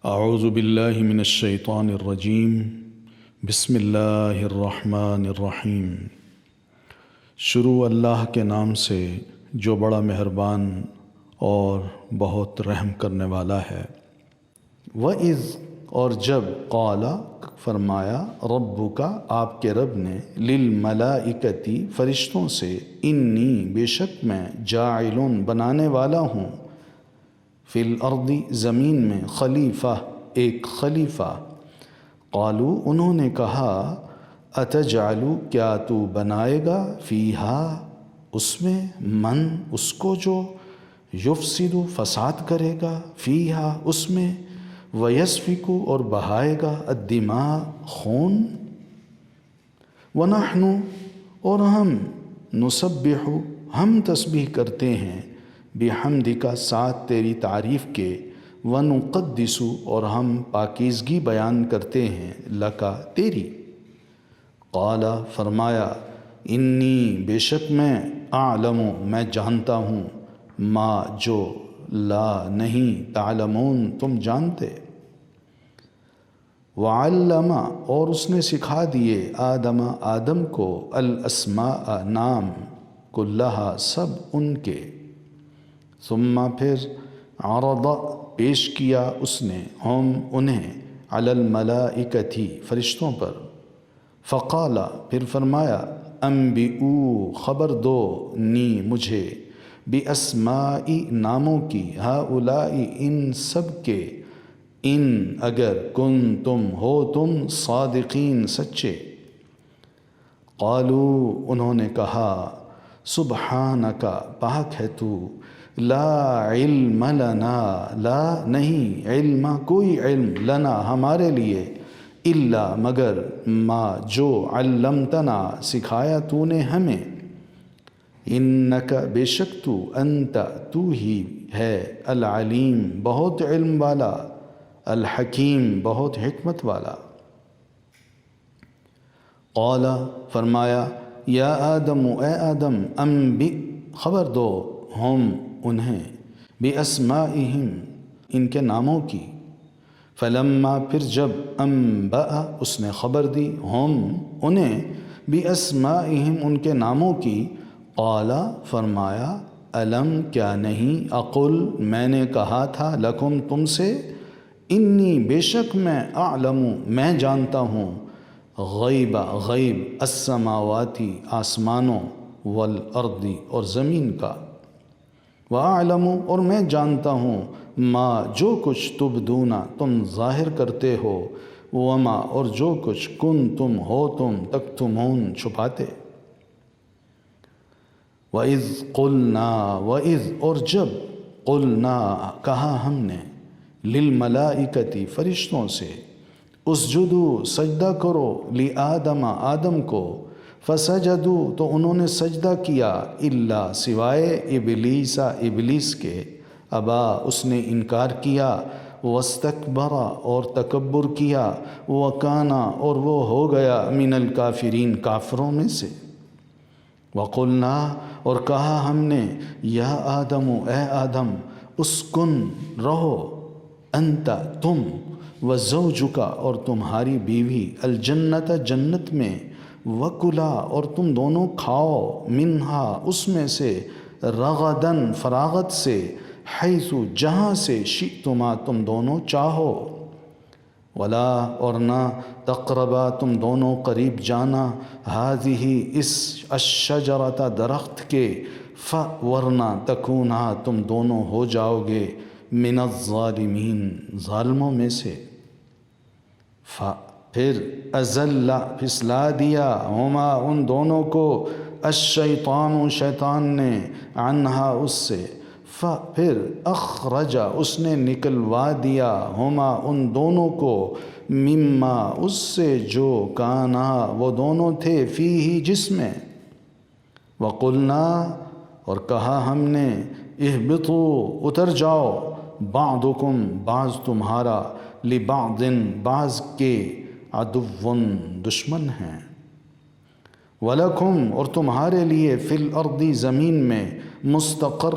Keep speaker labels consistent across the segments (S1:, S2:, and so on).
S1: اعوذ باللہ من الشیطان الرجیم بسم اللہ الرحمن الرحیم۔ شروع اللہ کے نام سے جو بڑا مہربان اور بہت رحم کرنے والا ہے۔ وَإِذْ اور جب قال فرمایا ربک آپ کے رب نے للملائکتی فرشتوں سے انی بے شک میں جاعلٌ بنانے والا ہوں فی الارض زمین میں خلیفہ ایک خلیفہ۔ قالو انہوں نے کہا اتجعل کیا تو بنائے گا فیہا اس میں من اس کو جو یفسد فساد کرے گا فیہا اس میں ویسفک اور بہائے گا الدماء خون ونحن اور ہم نسبح ہم تسبیح کرتے ہیں بحمدک ساتھ تیری تعریف کے ونقدس اور ہم پاکیزگی بیان کرتے ہیں لکا تیری۔ قال فرمایا انی بے شک میں اعلم میں جانتا ہوں ما جو لا نہیں تعلمون تم جانتے۔ وعلم اور اس نے سکھا دیے آدم آدم کو الاسماء نام کلہا سب ان کے۔ ثم پھر عرض پیش کیا اس نے ہم انہیں علی الملائکتی فرشتوں پر۔ فقال پھر فرمایا انبئو خبر دو نی مجھے باسماء ناموں کی ہؤلاء ان سب کے ان اگر کنتم ہو تم صادقین سچے۔ قالو انہوں نے کہا سبحانک پاک ہے تو لا علم لنا لا نہیں علم کوئی علم لنا ہمارے لیے الا مگر ما جو علمتنا سکھایا تو نے ہمیں انک بے شک تو انت تو ہی ہے العلیم بہت علم والا الحکیم بہت حکمت والا۔ قال فرمایا یا آدم اے آدم انبئ خبر دو ہم انہیں باسمائہم ان کے ناموں کی۔ فلما پھر جب انبأ اس نے خبر دی ہم انہیں باسمائہم ان کے ناموں کی۔ قال فرمایا الم کیا نہیں اقل میں نے کہا تھا لکم تم سے انی بے شک میں اعلم میں جانتا ہوں غیب غیب السماواتی آسمانوں والارض اور زمین کا۔ وَأَعْلَمُ اور میں جانتا ہوں ما جو کچھ تبدون تم ظاہر کرتے ہو وما اور جو کچھ کن تم ہو تم تکتمون چھپاتے۔ وَإِذْ قُلْنَا وَإِذْ اور جب قُلْنَا کہا ہم نے للملائکتی فرشتوں سے اسجدوا سجدہ کرو لآدم آدم کو فسجدوا تو انہوں نے سجدہ کیا الا سوائے ابلیس ابلیس کے ابا اس نے انکار کیا واستکبر اور تکبر کیا وکانا اور وہ ہو گیا من الکافرین کافروں میں سے۔ وقلنا اور کہا ہم نے یا آدم اے آدم اسکن رہو انت تم وزوجک اور تمہاری بیوی الجنت جنت میں وکلا اور تم دونوں کھاؤ منہا اس میں سے رغدن فراغت سے حیث جہاں سے شئتما تم دونوں چاہو ولا اور نہ تقربا تم دونوں قریب جانا ہذہ اس الشجرۃ درخت کے ورنہ تکونا تم دونوں ہو جاؤ گے من الظالمین ظالموں میں سے۔ پھر ازل پھسلا دیا ہما ان دونوں کو الشیطان شیطان نے عنہا اس سے پھر اخرج اس نے نکلوا دیا ہما ان دونوں کو مما اس سے جو کانا وہ دونوں تھے فیہ جس میں۔ وقلنا اور کہا ہم نے اہبطوا اتر جاؤ بعضکم بعض تمہارا لبعض بعض کے عدو دشمن ہیں۔ وَلَكُمْ اور تمہارے لیے فی الارض زمین میں مستقر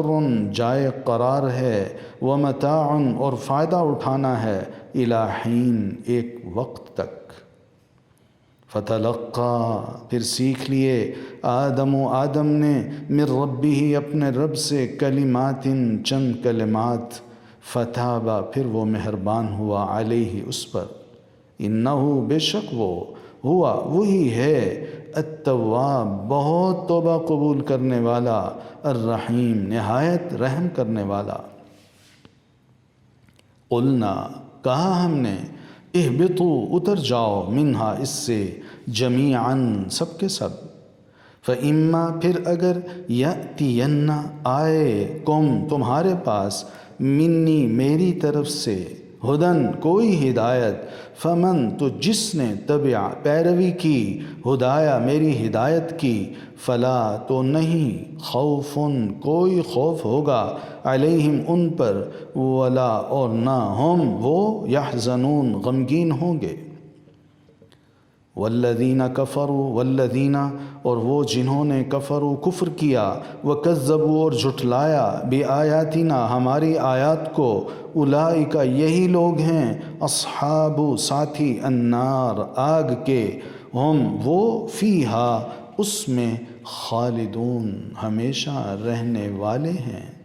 S1: جائے قرار ہے، ومتاع اور فائدہ اٹھانا ہے، الی حین ایک وقت تک۔ فتلقى پھر سیکھ لیے آدم نے من ربہ اپنے رب سے کلمات چند کلمات، فتابا پھر وہ مہربان ہوا علیہ اس پر، انہو بے شک وہ ہوا وہی ہے التواب بہت توبہ قبول کرنے والا، الرحیم نہایت رحم کرنے والا۔ قلنا کہا ہم نے، اہبطوا اتر جاؤ، منہا اس سے، جمیعاً سب کے سب، فَإِمَّا پھر اگر یأتین آئے کم تمہارے پاس، منی میری طرف سے، ہدن کوئی ہدایت، فمن تو جس نے تبع پیروی کی، ہدایا میری ہدایت کی، فلا تو نہیں، خوف کوئی خوف ہوگا، علیہم ان پر، ولا اور نہ ہم وہ، یحزنون غمگین ہوں گے۔ والذین کفروا والذین اور وہ جنہوں نے کفروا کفر کیا، وکذبوا اور جھٹلایا، بآیاتنا ہماری آیات کو، اولئک یہی لوگ ہیں، اصحاب ساتھی، النار آگ کے، ہم وہ فیہا اس میں، خالدون ہمیشہ رہنے والے ہیں۔